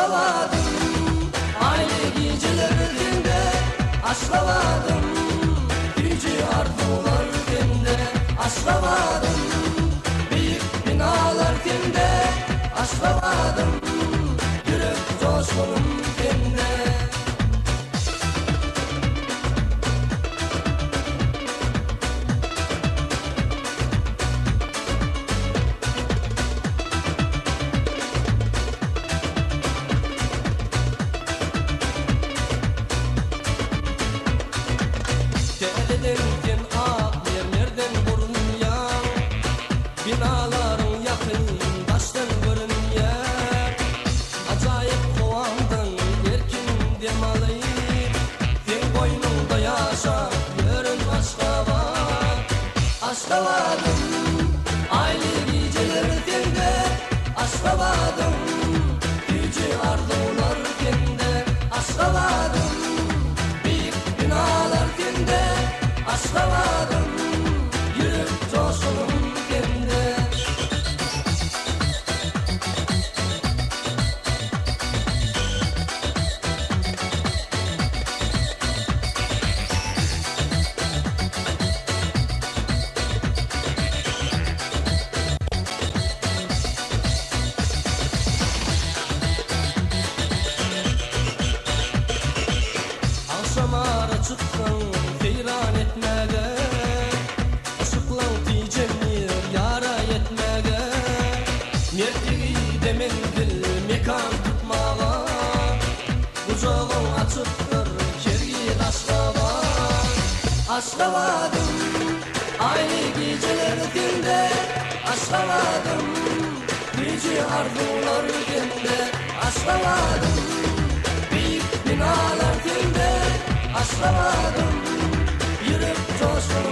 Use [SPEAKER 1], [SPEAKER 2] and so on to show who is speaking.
[SPEAKER 1] aşlavadım. Aynı gecelerinde aşlavadım. Yüce arzular dinde aşlavadım. Büyük binalar dinde aşlavadım. Yürek coşkunum dinde. Derken ak yerlerden vurunyan, binaların yakın baştan görünyen. Acayip kovandan erkin dem alayım, sen boynunda yaşa yörün Aşgabat. Aşgavadım, aylı gecelerdinde aşlavadım. Yüce arzular dinde aşlavadım. Büyük binalar dinde aşlavadım. Yürek coşkunum dinde. Akşamara çıktın heyran etmege, ışıklan diyeceğim yara yetmege. Mertliği demen gül mekan tutmağa, kucağın açıktır kergi Aşgabat. Aşlavadım, aynı gecelerdinde aşlavadım. Yüce arzular dinde aşlavadım. Büyük binalar dinde aşlavadım. Yürek coşkunum